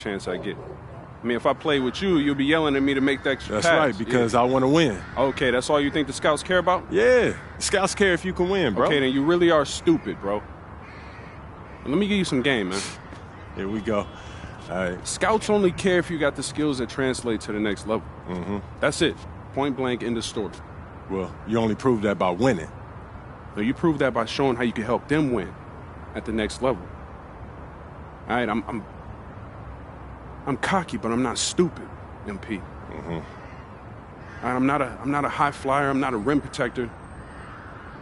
chance I get. I mean, if I play with you, you'll be yelling at me to make the extra pass. That's right, because I want to win. Okay, that's all you think the scouts care about? Yeah, the scouts care if you can win, bro. Okay, then you really are stupid, bro. Let me give you some game, man. Here we go. All right. Scouts only care if you got the skills that translate to the next level. That's it. Point blank, end of story. Well, you only prove that by winning. No, you prove that by showing how you can help them win at the next level. All right, I'm cocky, but I'm not stupid, MP. All right, I'm not a high flyer. I'm not a rim protector.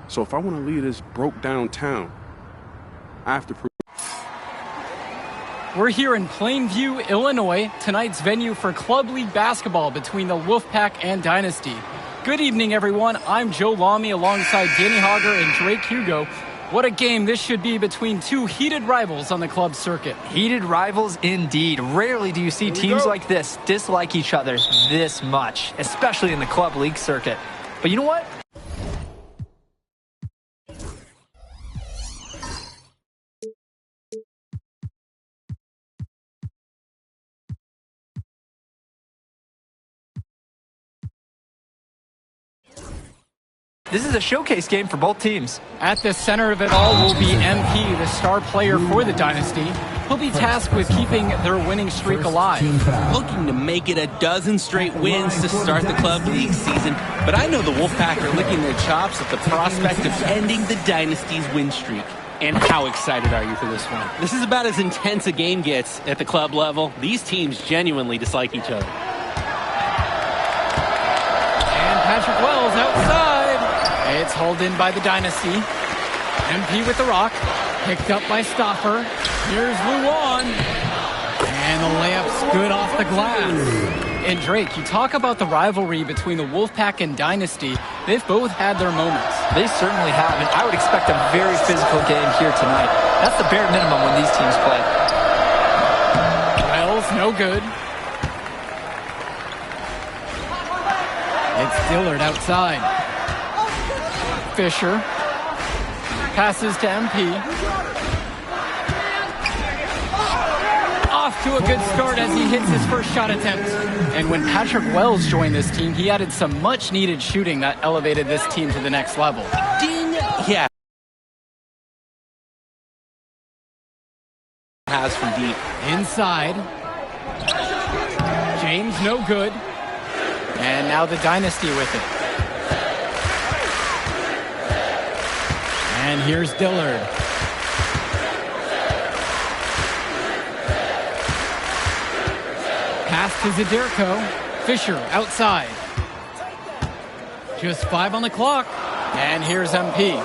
So if I want to lead this broke down town, I have to prove. We're here in Plainview, Illinois, tonight's venue for Club League basketball between the Wolfpack and Dynasty. Good evening, everyone. I'm Joe Lamy alongside Danny Hogger and Drake Hugo. What a game this should be between two heated rivals on the club circuit. Heated rivals indeed. Rarely do you see teams like this dislike each other this much, especially in the club league circuit. But you know what? This is a showcase game for both teams. At the center of it all will be MP, the star player for the Dynasty. He'll be tasked with keeping their winning streak alive. Looking to make it a dozen straight wins to start the club league season, but I know the Wolfpack are licking their chops at the prospect of ending the Dynasty's win streak. And how excited are you for this one? This is about as intense a game gets at the club level. These teams genuinely dislike each other. And Patrick Wells outside. It's hauled in by the Dynasty. MP with the rock. Picked up by Stoffer. Here's Luan. And the layup's good off the glass. And Drake, you talk about the rivalry between the Wolfpack and Dynasty. They've both had their moments. They certainly have, and I would expect a very physical game here tonight. That's the bare minimum when these teams play. Wells, no good. It's Dillard outside. Fisher passes to MP. Off to a good start as he hits his first shot attempt. And when Patrick Wells joined this team, he added some much-needed shooting that elevated this team to the next level. Ding! Yeah. Has from deep. Inside. James, no good. And now the Dynasty with it. And here's Dillard. Pass to Zaderko. Fisher outside. Just 5 on the clock. And here's MP.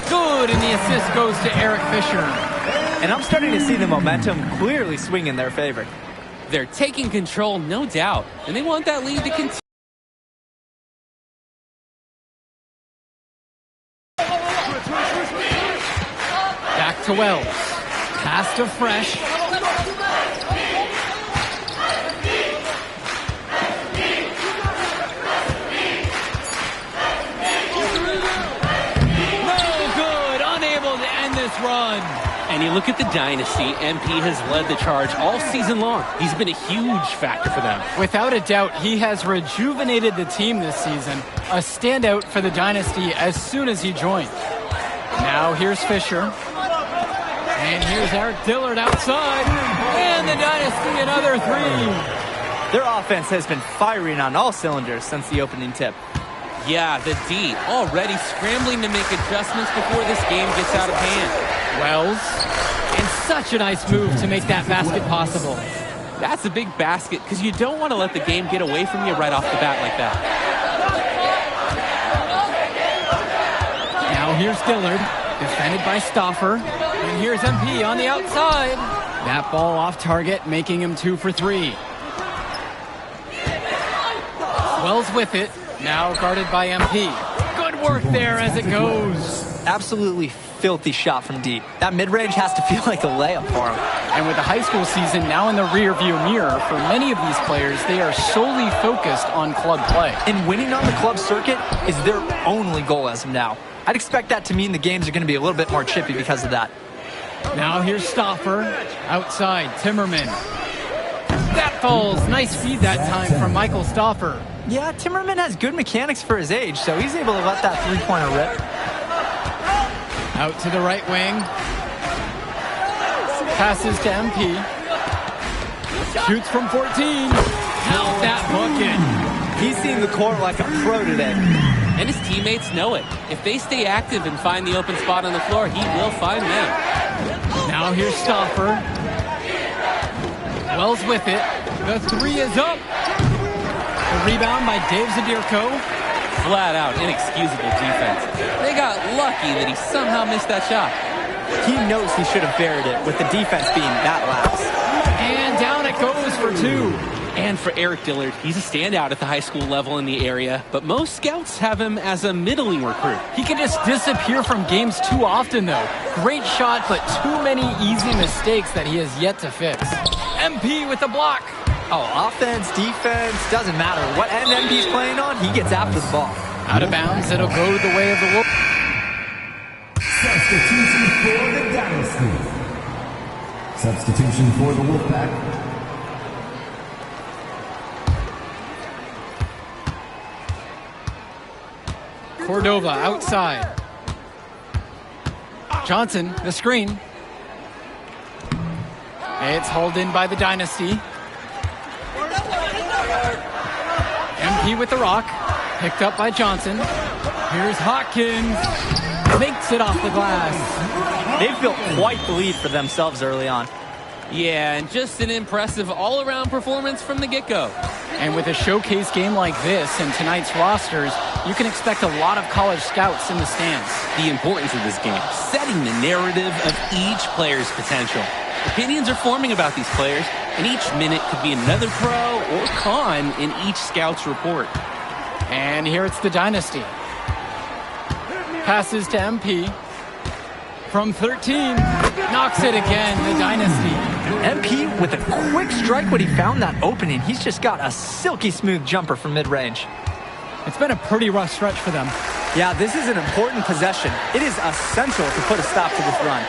Good, and the assist goes to Eric Fisher. And I'm starting to see the momentum clearly swing in their favor. They're taking control, no doubt, and they want that lead to continue. Back to Wells. Pass to Fresh. No good. Unable to end this run. And you look at the Dynasty, MP has led the charge all season long. He's been a huge factor for them. Without a doubt, he has rejuvenated the team this season. A standout for the Dynasty as soon as he joined. Now here's Fisher. And here's Eric Dillard outside. And the Dynasty another 3. Their offense has been firing on all cylinders since the opening tip. Yeah, the D already scrambling to make adjustments before this game gets out of hand. Wells. And such a nice move to make that basket possible. That's a big basket because you don't want to let the game get away from you right off the bat like that. Now here's Dillard, defended by Stoffer. And here's MP on the outside. That ball off target, making him 2 for 3. Wells with it, now guarded by MP. Good work there as it goes. Absolutely filthy shot from deep. That mid-range has to feel like a layup for him. And with the high school season now in the rearview mirror, for many of these players, they are solely focused on club play. And winning on the club circuit is their only goal as of now. I'd expect that to mean the games are going to be a little bit more chippy because of that. Now here's Stoffer. Outside, Timmerman. That falls. Nice feed that time from Michael Stoffer. Yeah, Timmerman has good mechanics for his age, so he's able to let that three-pointer rip. Out to the right wing. Passes to MP. Shoots from 14. Count that bucket. He's seeing the court like a pro today. And his teammates know it. If they stay active and find the open spot on the floor, he will find them. Now here's Stoffer. Wells with it. The three is up. The rebound by Dave Zadirko. Flat out inexcusable defense. They got lucky that he somehow missed that shot. He knows he should have buried it with the defense being that lax. And down it goes for two. And for Eric Dillard, he's a standout at the high school level in the area, but most scouts have him as a middling recruit. He can just disappear from games too often, though. Great shot, but too many easy mistakes that he has yet to fix. MP with the block. Oh, offense, defense, doesn't matter. What end MP's playing on, he gets after the ball. Out of bounds, it'll go the way of the Wolves. Substitution for the Dynasty. Substitution for the Wolfpack. Cordova outside. Johnson, the screen. It's hauled in by the Dynasty. MP with the rock. Picked up by Johnson. Here's Hawkins. Makes it off the glass. They've built quite the lead for themselves early on. Yeah, and just an impressive all-around performance from the get-go. And with a showcase game like this and tonight's rosters, you can expect a lot of college scouts in the stands. The importance of this game, setting the narrative of each player's potential. Opinions are forming about these players, and each minute could be another pro or con in each scout's report. And here it's the Dynasty. Passes to MP. From 13, knocks it again, the Dynasty. MP with a quick strike when he found that opening. He's just got a silky smooth jumper from mid-range. It's been a pretty rough stretch for them. Yeah, this is an important possession. It is essential to put a stop to this run.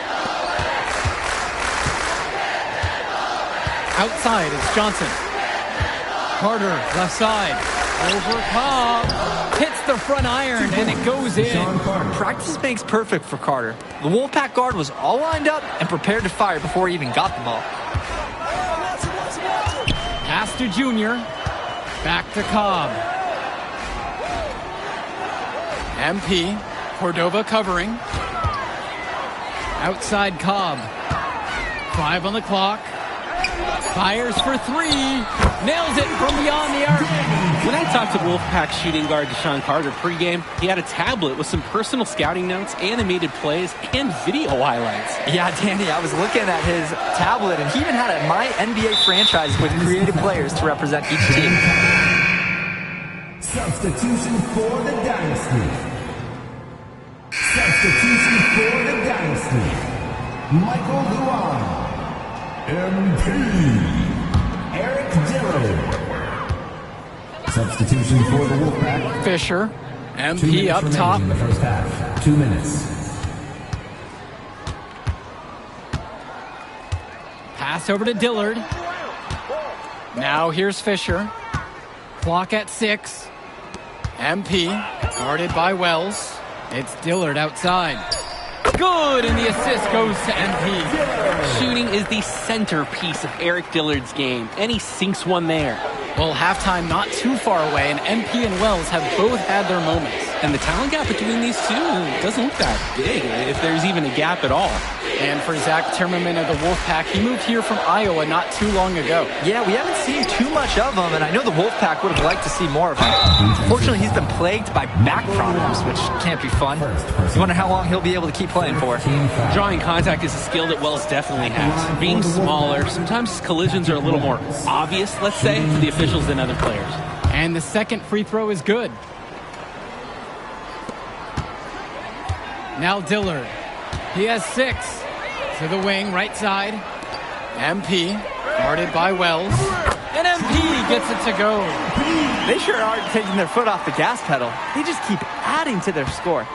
Outside, it's Johnson. Carter, left side. Over Cobb. Hits the front iron, and it goes in. Practice makes perfect for Carter. The Wolfpack guard was all lined up and prepared to fire before he even got the ball. Pass to Junior. Back to Cobb. MP. Cordova covering. Outside Cobb. 5 on the clock. Fires for 3. Nails it from beyond the arc. When I talked to Wolfpack shooting guard Deshaun Carter pregame, he had a tablet with some personal scouting notes, animated plays, and video highlights. Yeah, Danny, I was looking at his tablet, and he even had a My NBA franchise with creative players to represent each team. Substitution for the Dynasty. Substitution for the Dynasty. Michael Luan. MP. Eric Dillard. Substitution for the Wolfpack. Fisher. MP up top. In the first half. 2 minutes. Pass over to Dillard. Now here's Fisher. Clock at 6. MP guarded by Wells. It's Dillard outside. Good, and the assist goes to MP. Shooting is the centerpiece of Eric Dillard's game, and he sinks one there. Well, halftime not too far away, and MP and Wells have both had their moments. And the talent gap between these two doesn't look that big, if there's even a gap at all. And for Zach Timmerman of the Wolfpack, he moved here from Iowa not too long ago. Yeah, we haven't seen too much of him, and I know the Wolfpack would have liked to see more of him. Fortunately, he's been plagued by back problems, which can't be fun. You wonder how long he'll be able to keep playing for. Drawing contact is a skill that Wells definitely has. Being smaller, sometimes his collisions are a little more obvious, let's say, to the officials than other players. And the second free throw is good. Now Dillard. He has 6. To the wing, right side. MP, guarded by Wells. And MP gets it to go. They sure aren't taking their foot off the gas pedal. They just keep adding to their score.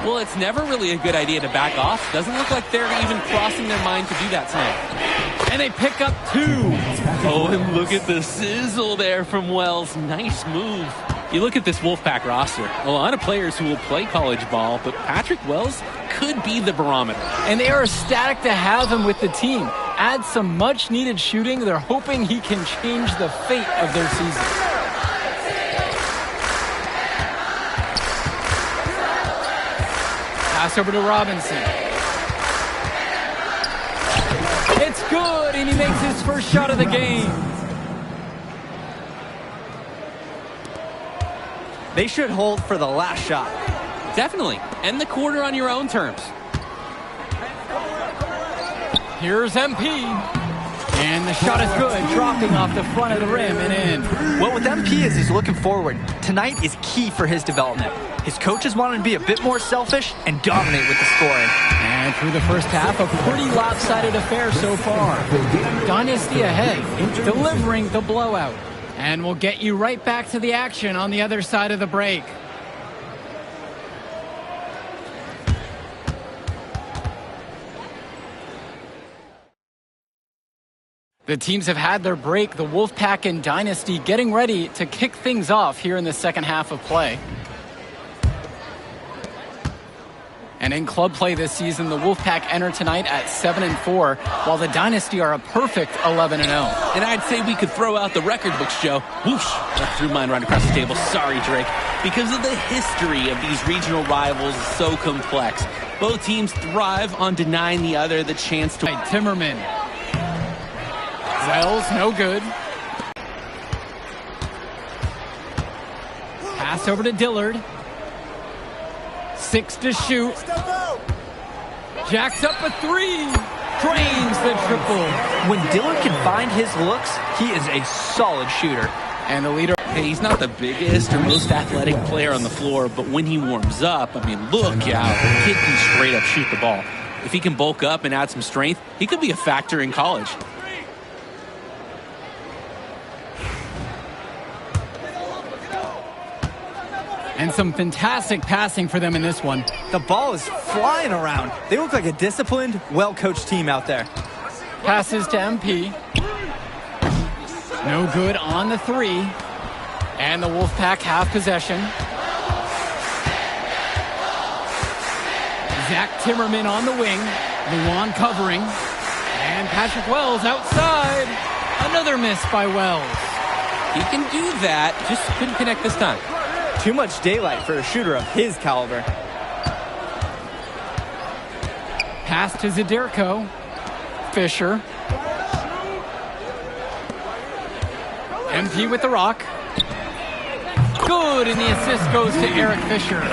Well, it's never really a good idea to back off. Doesn't look like they're even crossing their mind to do that tonight. And they pick up 2. Oh, and look at the sizzle there from Wells. Nice move. You look at this Wolfpack roster, a lot of players who will play college ball, but Patrick Wells could be the barometer. And they are ecstatic to have him with the team. Add some much-needed shooting. They're hoping he can change the fate of their season. Pass over to Robinson. It's good, and he makes his first shot of the game. They should hold for the last shot. Definitely. End the quarter on your own terms. Here's MP. And the shot is good, dropping off the front of the rim and in. What with MP is he's looking forward. Tonight is key for his development. His coaches want him to be a bit more selfish and dominate with the scoring. And through the first half, a pretty lopsided affair so far. Dynasty ahead, delivering the blowout. And we'll get you right back to the action on the other side of the break. The teams have had their break, the Wolfpack and Dynasty getting ready to kick things off here in the second half of play. And in club play this season, the Wolfpack enter tonight at 7-4, while the Dynasty are a perfect 11-0. And I'd say we could throw out the record books, Joe. Whoosh! I threw mine right across the table. Sorry, Drake. Because of the history of these regional rivals is so complex. Both teams thrive on denying the other the chance to... Timmerman. Wells, no good. Pass over to Dillard. 6 to shoot. Jacks up a 3. Drains the triple. When Dillard can find his looks, he is a solid shooter. And the leader. Hey, he's not the biggest or most athletic player on the floor, but when he warms up, I mean, look out. The kid can straight up shoot the ball. If he can bulk up and add some strength, he could be a factor in college. And some fantastic passing for them in this one. The ball is flying around. They look like a disciplined, well-coached team out there. Passes to MP. No good on the 3. And the Wolfpack have possession. Zach Timmerman on the wing. Luan covering. And Patrick Wells outside. Another miss by Wells. He can do that, just couldn't connect this time. Too much daylight for a shooter of his caliber. Pass to Zadirko. Fisher. MP with the rock. Good, and the assist goes to Eric Fisher.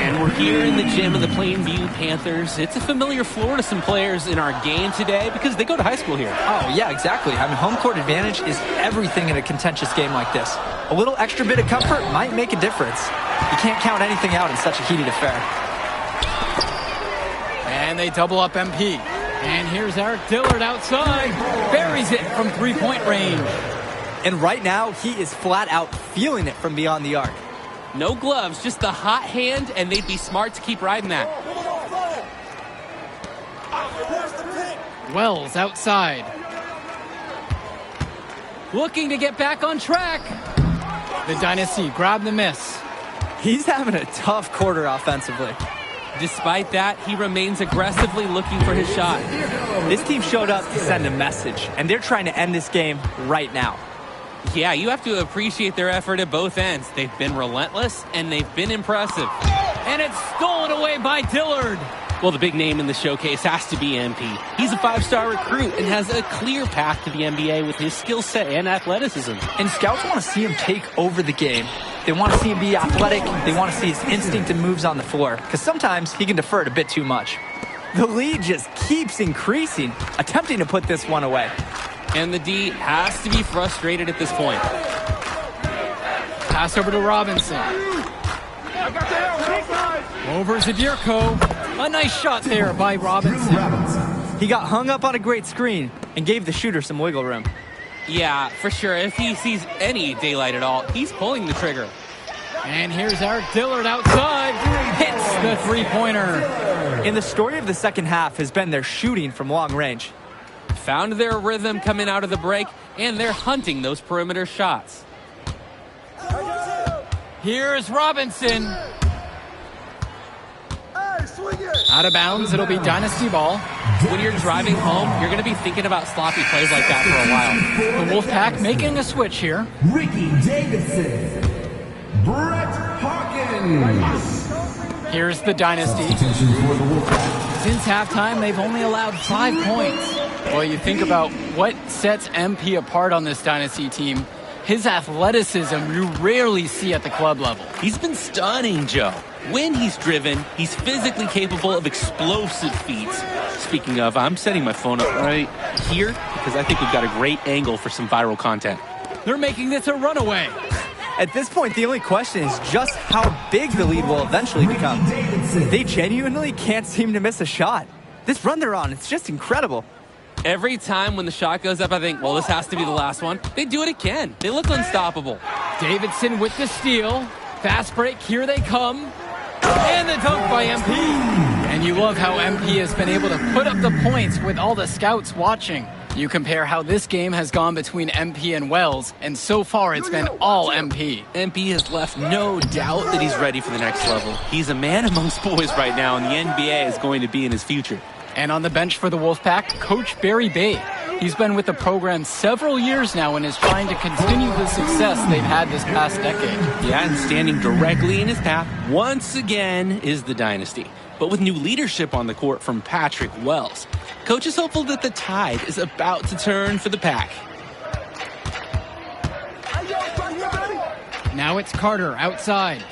And we're here in the gym of the Plainview Panthers. It's a familiar floor to some players in our game today because they go to high school here. Oh, yeah, exactly. I mean, home court advantage is everything in a contentious game like this. A little extra bit of comfort might make a difference. You can't count anything out in such a heated affair. And they double up MP. And here's Eric Dillard outside. Buries it from three-point range. And right now, he is flat out feeling it from beyond the arc. No gloves, just the hot hand, and they'd be smart to keep riding that. Wells outside. Looking to get back on track. The Dynasty grab the miss. He's having a tough quarter offensively. Despite that, he remains aggressively looking for his shot. This team showed up to send a message, and they're trying to end this game right now. Yeah, you have to appreciate their effort at both ends. They've been relentless, and they've been impressive. And it's stolen away by Dillard. Well, the big name in the showcase has to be MP. He's a 5-star recruit and has a clear path to the NBA with his skill set and athleticism. And scouts want to see him take over the game. They want to see him be athletic. They want to see his instinct and moves on the floor, because sometimes he can defer it a bit too much. The lead just keeps increasing, attempting to put this one away. And the D has to be frustrated at this point. Pass over to Robinson. Over Zadirko. A nice shot there by Robinson. He got hung up on a great screen and gave the shooter some wiggle room. Yeah, for sure. If he sees any daylight at all, he's pulling the trigger. And here's Eric Dillard outside. Hits the three-pointer. And the story of the second half has been their shooting from long range. Found their rhythm coming out of the break, and they're hunting those perimeter shots. Here's Robinson. Out of bounds, it'll be Dynasty ball. When you're driving home, you're going to be thinking about sloppy plays like that for a while. The Wolfpack making a switch here. Ricky Davidson. Brett Hawkins. Here's the Dynasty. Since halftime, they've only allowed 5 points. Well, you think about what sets MP apart on this Dynasty team. His athleticism you rarely see at the club level. He's been stunning, Joe. When he's driven, he's physically capable of explosive feats. Speaking of, I'm setting my phone up right here because I think we've got a great angle for some viral content. They're making this a runaway. At this point, the only question is just how big the lead will eventually become. They genuinely can't seem to miss a shot. This run they're on, it's just incredible. Every time when the shot goes up, I think, well, this has to be the last one. They do it again. They look unstoppable. Davidson with the steal. Fast break, here they come. And the dunk by MP. And you love how MP has been able to put up the points with all the scouts watching. You compare how this game has gone between MP and Wells, and so far it's been all MP. MP has left no doubt that he's ready for the next level. He's a man amongst boys right now, and the NBA is going to be in his future. And on the bench for the Wolfpack, Coach Barry Bay. He's been with the program several years now and is trying to continue the success they've had this past decade. Yeah, and standing directly in his path, once again, is the Dynasty. But with new leadership on the court from Patrick Wells, Coach is hopeful that the tide is about to turn for the Pack. Now it's Carter outside.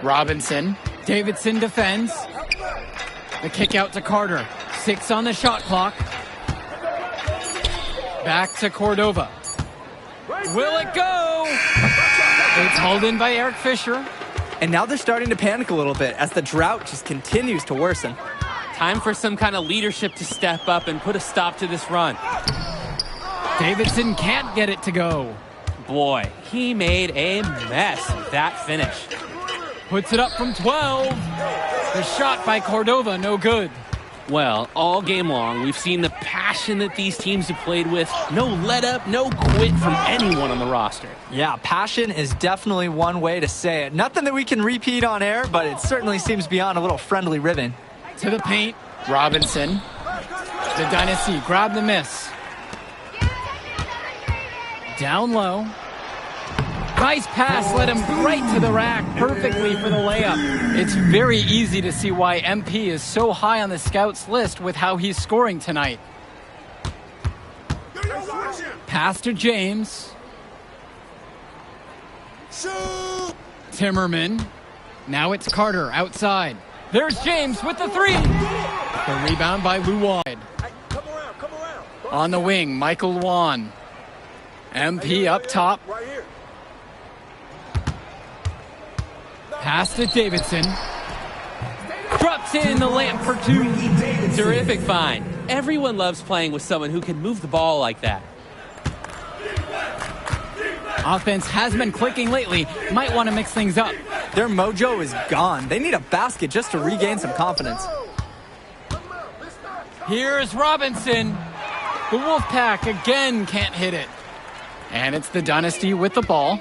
Robinson. Davidson defends. The kick out to Carter. 6 on the shot clock. Back to Cordova. Will it go? It's hauled in by Eric Fisher. And now they're starting to panic a little bit as the drought just continues to worsen. Time for some kind of leadership to step up and put a stop to this run. Davidson can't get it to go. Boy, he made a mess of that finish. Puts it up from 12. The shot by Cordova, no good. Well, all game long, we've seen the passion that these teams have played with. No let up, no quit from anyone on the roster. Yeah, passion is definitely one way to say it. Nothing that we can repeat on air, but it certainly seems beyond a little friendly ribbon. To the paint, Robinson. The Dynasty grab the miss. Down low. Nice pass, led him right to the rack perfectly for the layup. It's very easy to see why MP is so high on the scouts list with how he's scoring tonight. Pass to James. Timmerman. Now it's Carter outside. There's James with the 3. The rebound by Luwan. On the wing, Michael Luwan. MP up top. Pass to Davidson. Drops in the layup for 2. Terrific find. Everyone loves playing with someone who can move the ball like that. Offense has been clicking lately. Might want to mix things up. Their mojo is gone. They need a basket just to regain some confidence. Here's Robinson. The Wolfpack again can't hit it. And it's the Dynasty with the ball.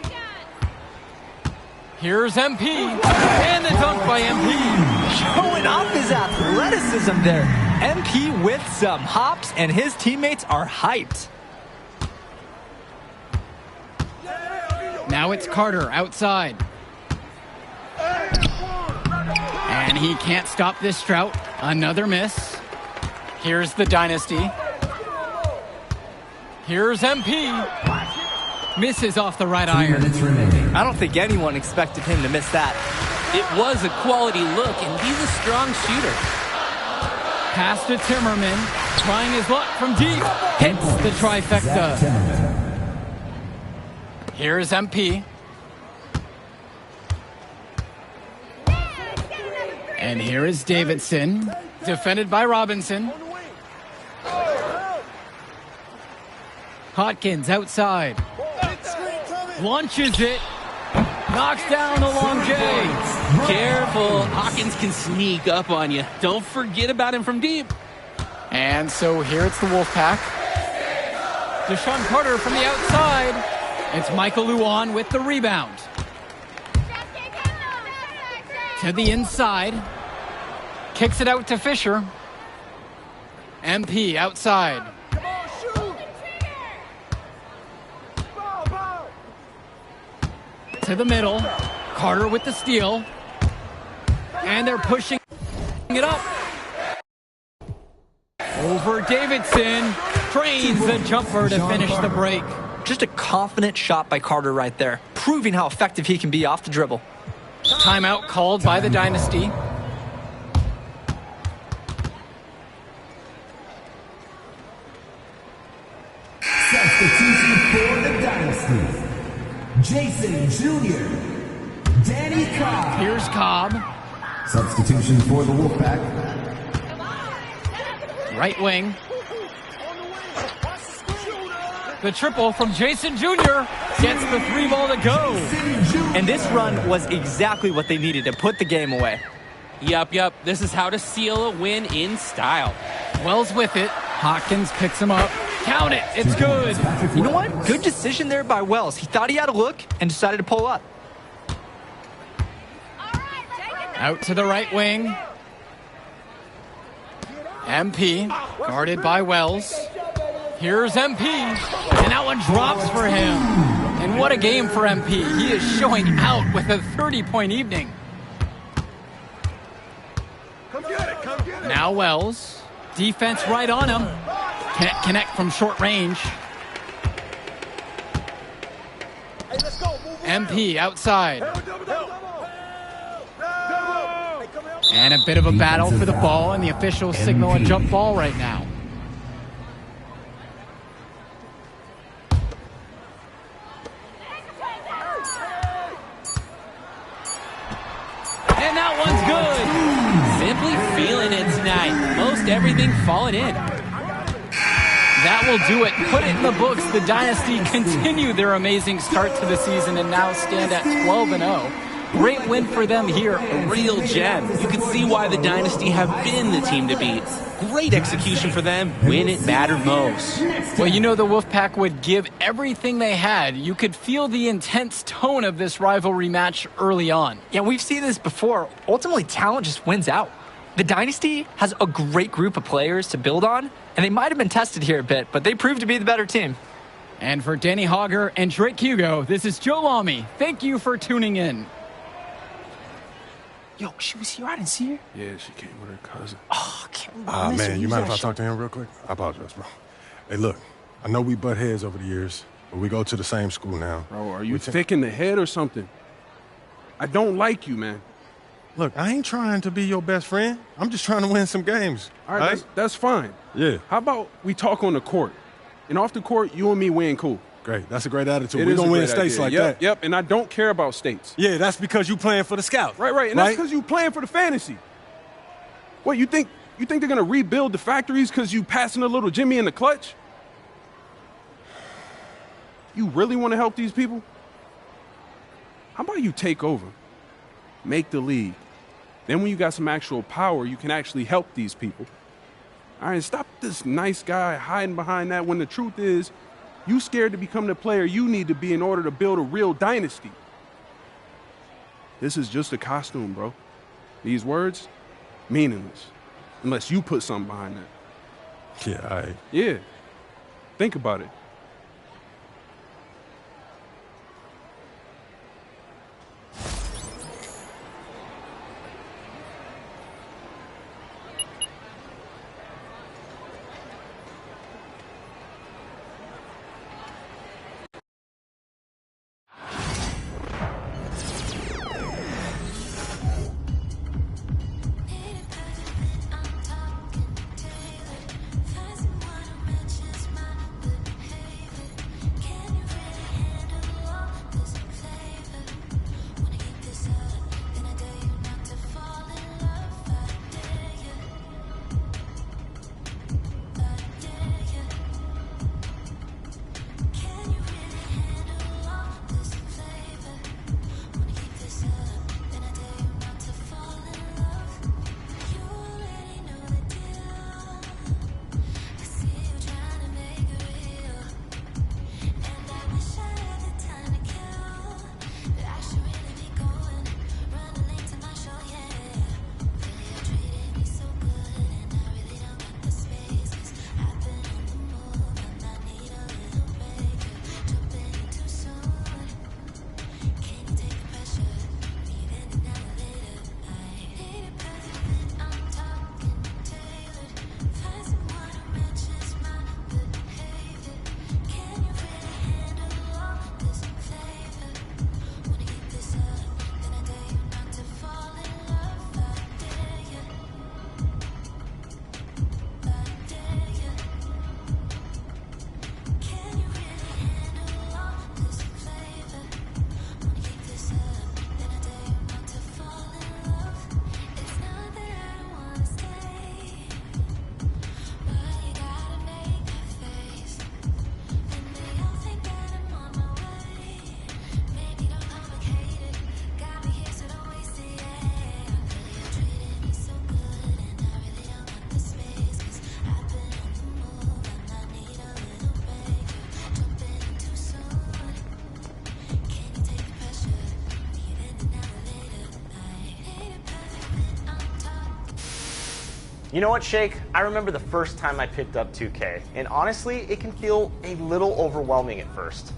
Here's MP. And the dunk by MP. Showing off his athleticism there. MP with some hops, and his teammates are hyped. Now it's Carter outside. And he can't stop this drought. Another miss. Here's the Dynasty. Here's MP. Misses off the right iron. I don't think anyone expected him to miss that. It was a quality look, and he's a strong shooter. Pass to Timmerman. Trying his luck from deep. Hits the trifecta. Here's MP. And here is Davidson. Defended by Robinson. Hawkins outside. Launches it. Knocks down the long J. Careful. Hawkins can sneak up on you. Don't forget about him from deep. And so here it's the Wolfpack. Deshaun Carter from the outside. It's Michael Luan with the rebound. To the inside. Kicks it out to Fisher. MP outside. To the middle. Carter with the steal. And they're pushing it up. Over Davidson. Trains the jumper to finish the break. Just a confident shot by Carter right there, proving how effective he can be off the dribble. Timeout called by the Dynasty. Substitution for the Dynasty. Jason Jr. Danny Cobb. Here's Cobb. Substitution for the Wolfpack. Right wing. The triple from Jason Jr. gets the 3 ball to go. And this run was exactly what they needed to put the game away. Yup. This is how to seal a win in style. Wells with it. Hawkins picks him up. Count it. It's good. You know what? Good decision there by Wells. He thought he had a look and decided to pull up. Out to the right wing. MP guarded by Wells. Here's MP. And that one drops for him. And what a game for MP. He is showing out with a 30-point evening. Now Wells. Defense right on him. Can't connect from short range. MP outside. And a bit of a battle for the ball, and the officials signal a jump ball right now. And that one's good. Simply feeling it tonight. Most everything falling in. That will do it. Put it in the books. The Dynasty continue their amazing start to the season and now stand at 12-0. Great win for them here. A real gem. You can see why the Dynasty have been the team to beat. Great execution for them when it mattered most. Well, you know the Wolfpack would give everything they had. You could feel the intense tone of this rivalry match early on. Yeah, we've seen this before. Ultimately, talent just wins out. The Dynasty has a great group of players to build on, and they might have been tested here a bit, but they proved to be the better team. And for Danny Hogger and Drake Hugo, this is Joe Lamy. Thank you for tuning in. Yo, she was here. I didn't see her. Yeah, she came with her cousin. Oh, I can't believe Man, you mind if I talk to him real quick? I apologize, bro. Hey, look, I know we butt heads over the years, but we go to the same school now. Bro, are you thick in the head or something? I don't like you, man. Look, I ain't trying to be your best friend. I'm just trying to win some games. All right, that's fine. Yeah. How about we talk on the court? And off the court, you and me win cool. Great. That's a great attitude. We're We're going going to to win states like that. Yep, and I don't care about states. Yeah, that's because you playing for the Scouts. Right. And that's because you playing for the fantasy. What, you think they're going to rebuild the factories because you passing a little Jimmy in the clutch? You really want to help these people? How about you take over? Make the league. Then when you got some actual power, you can actually help these people. All right, stop this nice guy hiding behind that when the truth is, you scared to become the player you need to be in order to build a real dynasty. This is just a costume, bro. These words, meaningless. Unless you put something behind that. Yeah, Yeah. Think about it. You know what, Shake? I remember the first time I picked up 2K, and honestly, it can feel a little overwhelming at first.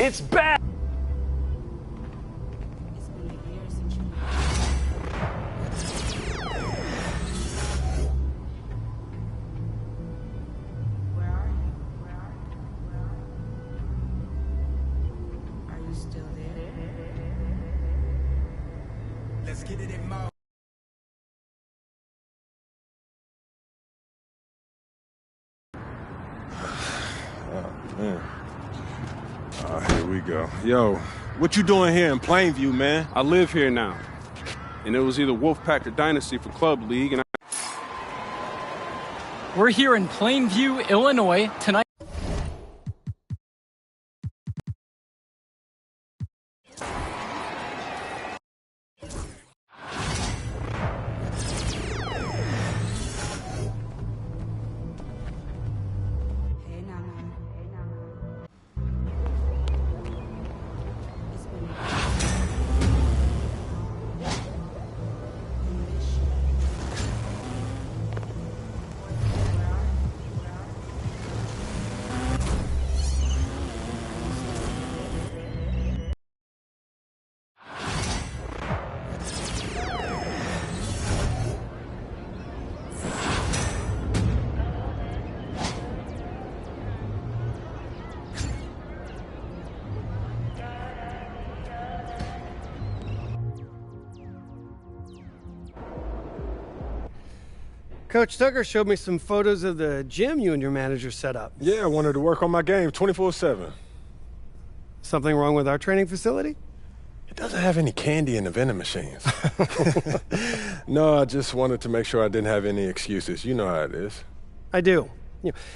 It's bad! Let's get it in mode. Man. Here we go. Yo, what you doing here in Plainview, man? I live here now. And it was either Wolfpack or Dynasty for Club League, and We're here in Plainview, Illinois tonight. Coach Tucker showed me some photos of the gym you and your manager set up. Yeah, I wanted to work on my game 24/7. Something wrong with our training facility? It doesn't have any candy in the vending machines. No, I just wanted to make sure I didn't have any excuses. You know how it is. I do.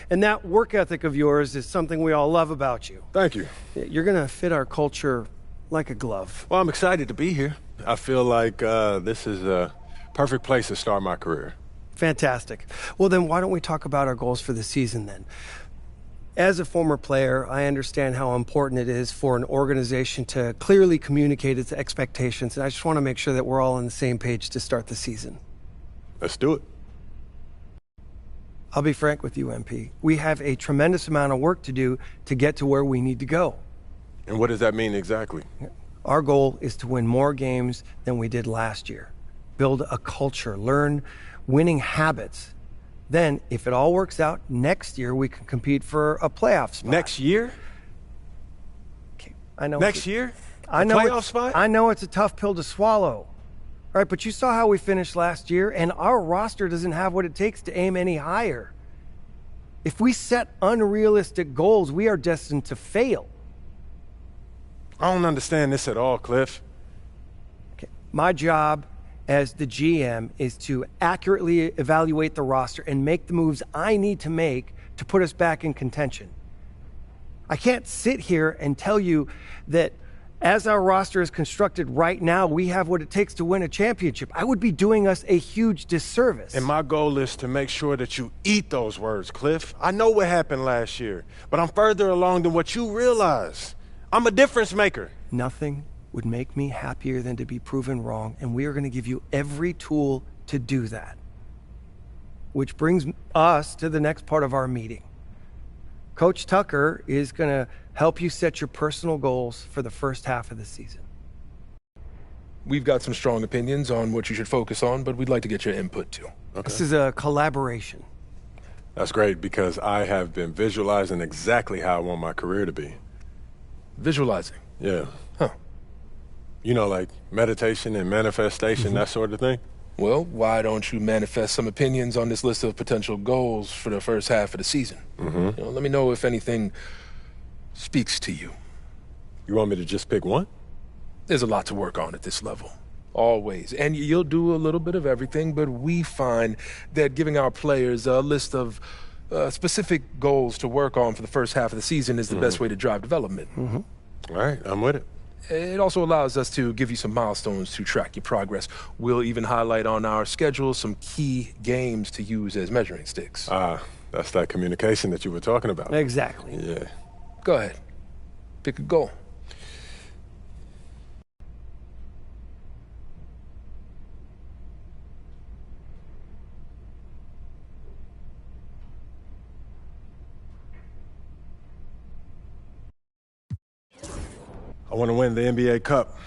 And that work ethic of yours is something we all love about you. Thank you. You're going to fit our culture like a glove. Well, I'm excited to be here. I feel like this is a perfect place to start my career. Fantastic. Well, then why don't we talk about our goals for the season then? As a former player, I understand how important it is for an organization to clearly communicate its expectations, and I just want to make sure that we're all on the same page to start the season. Let's do it. I'll be frank with you, MP. We have a tremendous amount of work to do to get to where we need to go. And what does that mean exactly? Our goal is to win more games than we did last year. Build a culture, learn winning habits. Then, if it all works out, next year we can compete for a playoff spot. Next year? Okay, I know. Next year? I know. Playoff spot? I know it's a tough pill to swallow. All right, but you saw how we finished last year, and our roster doesn't have what it takes to aim any higher. If we set unrealistic goals, we are destined to fail. I don't understand this at all, Cliff. Okay. My job as the GM is to accurately evaluate the roster and make the moves I need to make to put us back in contention. I can't sit here and tell you that as our roster is constructed right now, we have what it takes to win a championship. I would be doing us a huge disservice. And my goal is to make sure that you eat those words, Cliff. I know what happened last year, but I'm further along than what you realize. I'm a difference maker. Nothing would make me happier than to be proven wrong, and we are going to give you every tool to do that. Which brings us to the next part of our meeting. Coach Tucker is going to help you set your personal goals for the first half of the season. We've got some strong opinions on what you should focus on, but we'd like to get your input too. Okay. This is a collaboration. That's great because I have been visualizing exactly how I want my career to be. Visualizing? Yeah. Huh. You know, like meditation and manifestation, that sort of thing? Well, why don't you manifest some opinions on this list of potential goals for the first half of the season? Let me know if anything speaks to you. You want me to just pick one? There's a lot to work on at this level. Always. And you'll do a little bit of everything, but we find that giving our players a list of specific goals to work on for the first half of the season is the best way to drive development. All right, I'm with it. It also allows us to give you some milestones to track your progress. We'll even highlight on our schedule some key games to use as measuring sticks. That's that communication that you were talking about. Exactly. Yeah. Go ahead. Pick a goal. I want to win the NBA Cup.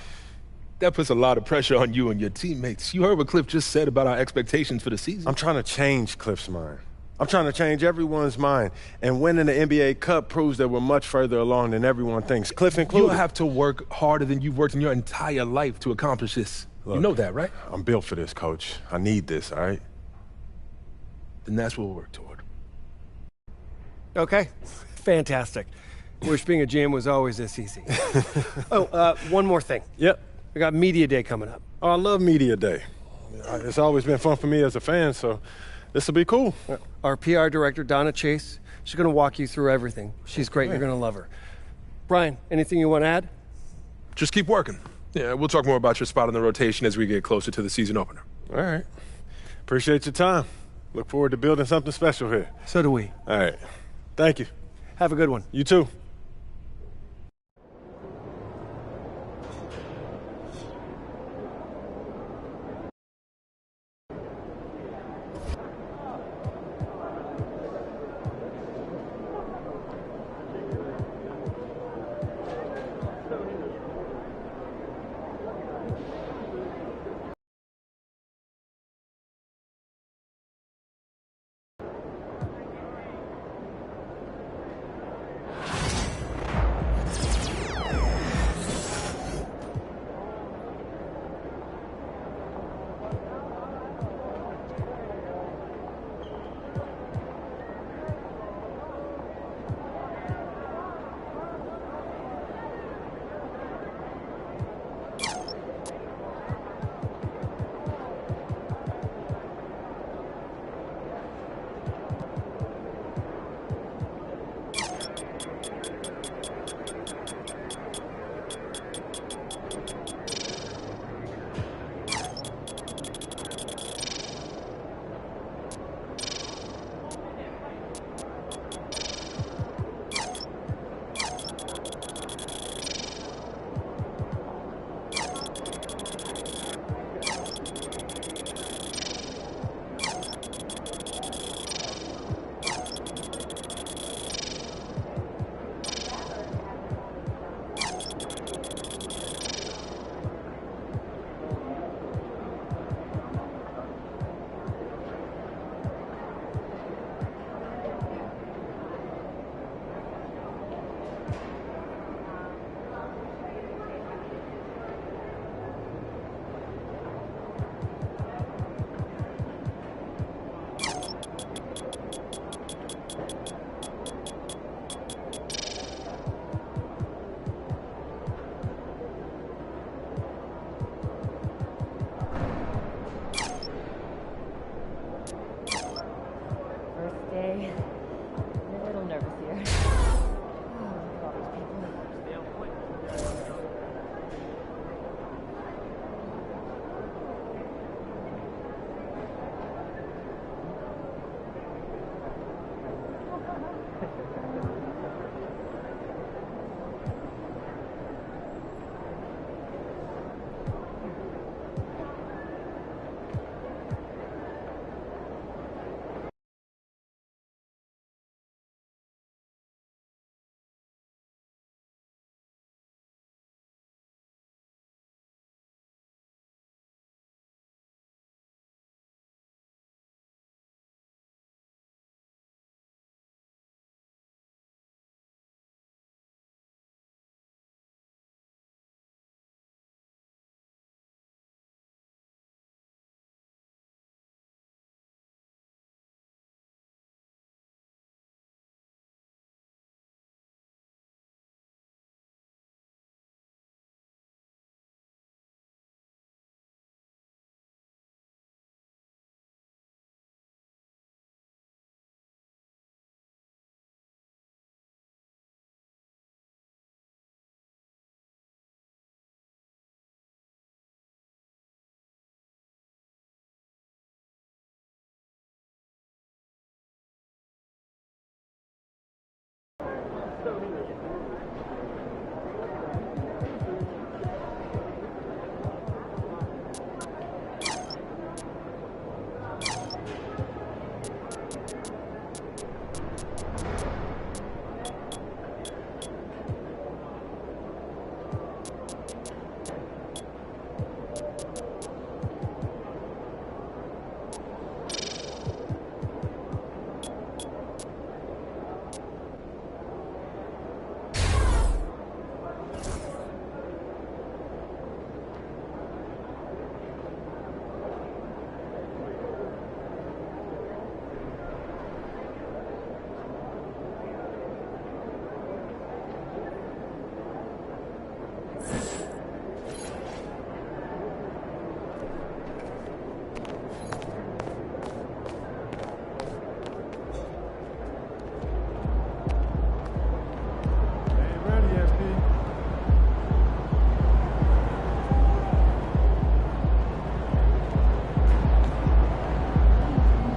That puts a lot of pressure on you and your teammates. You heard what Cliff just said about our expectations for the season. I'm trying to change Cliff's mind. I'm trying to change everyone's mind. And winning the NBA Cup proves that we're much further along than everyone thinks, Cliff included. You'll have to work harder than you've worked in your entire life to accomplish this. Look, you know that, right? I'm built for this, Coach. I need this, all right? Then that's what we'll work toward. Okay, fantastic. Wish being a GM was always this easy. One more thing. Yep. We got Media Day coming up. Oh, I love Media Day. It's always been fun for me as a fan, so this will be cool. Our PR director, Donna Chase, she's going to walk you through everything. She's great. You're going to love her. Brian, anything you want to add? Just keep working. Yeah, we'll talk more about your spot in the rotation as we get closer to the season opener. All right. Appreciate your time. Look forward to building something special here. So do we. All right. Thank you. Have a good one. You too.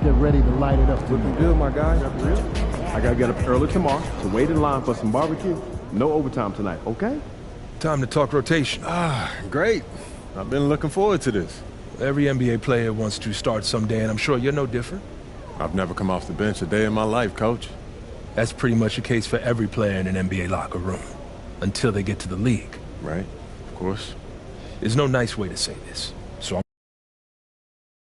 get ready to light it up tonight. Looking good, my guy. I gotta get up early tomorrow to wait in line for some barbecue. No overtime tonight, okay? Time to talk rotation. Great. I've been looking forward to this. Every NBA player wants to start someday, and I'm sure you're no different. I've never come off the bench a day in my life, Coach. That's pretty much the case for every player in an NBA locker room, until they get to the league. Right, of course. There's no nice way to say this.